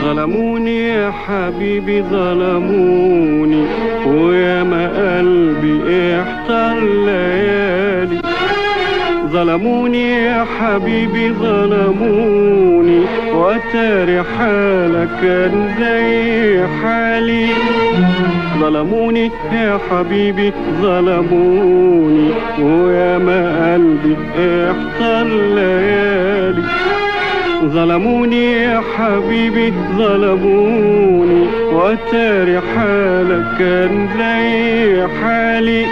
ظلموني يا حبيبي ظلموني، ويا ما قلبي احتار ليالي. ظلموني يا حبيبي ظلموني، واتاري حالك كان زي حالي. ظلموني يا حبيبي ظلموني، ويا ما قلبي احتار ليالي. ظلموني يا حبيبي ظلموني، واتاري حالك كان زي حالي.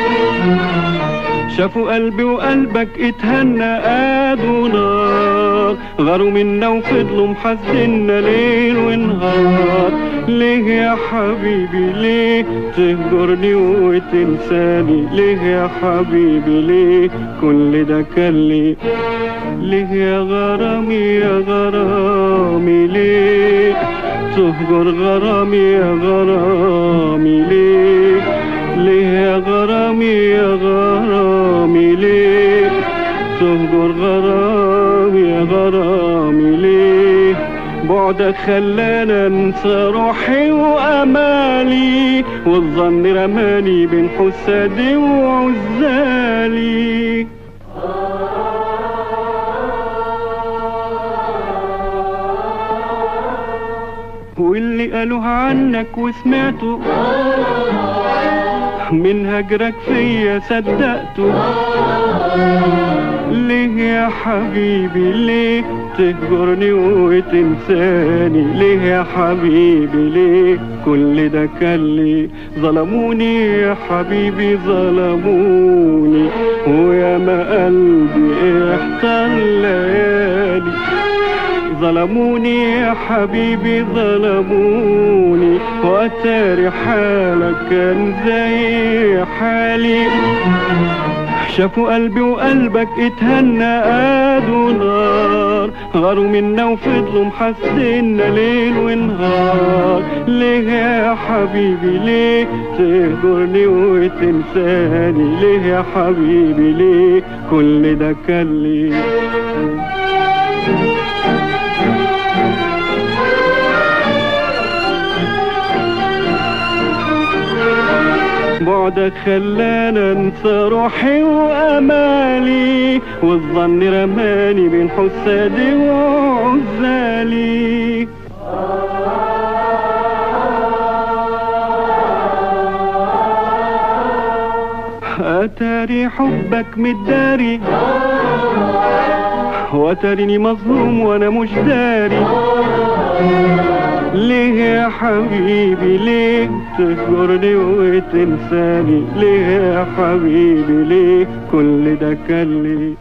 شافوا قلبي وقلبك اتهنى قادوا نار، غاروا منا وفضلوا محزنا ليل ونهار. ليه يا حبيبي ليه تهجرني وتنساني؟ ليه يا حبيبي ليه كل ده كان ليه؟ ليه يا غرامي يا غرامي ليه تهجر غرامي يا غرامي ليه؟ ليه يا غرامي يا غرامي ليه تهجر غرامي يا غرامي ليه؟ بعدك خلانا انسى روحي وامالي، والظن رماني بين حسادي وعزالي. واللي قالوها عنك وسمعته من هجرك فيا صدقته. ليه يا حبيبي ليه تهجرني وتنساني؟ ليه يا حبيبي ليه كل ده كان ليه؟ ظلموني يا حبيبي ظلموني، ويا ما قلبي احتار ليالي. ظلموني يا حبيبي ظلموني، واتاري حالك كان زي حالي. شافوا قلبي وقلبك اتهنى قادوا نار، غاروا منا وفضلوا محسنا ليل ونهار. ليه يا حبيبي ليه تهجرني وتنساني؟ ليه يا حبيبي ليه كل ده كان ليه؟ بعدك خلانا انسى روحي وامالي، والظن رماني بين حسادي وعزالي. اتاري حبك متداري، واتاريني مظلوم وانا مش داري. ليه يا حبيبي ليه تهجرني وتنساني؟ ليه يا حبيبي ليه كل ده كان ليه؟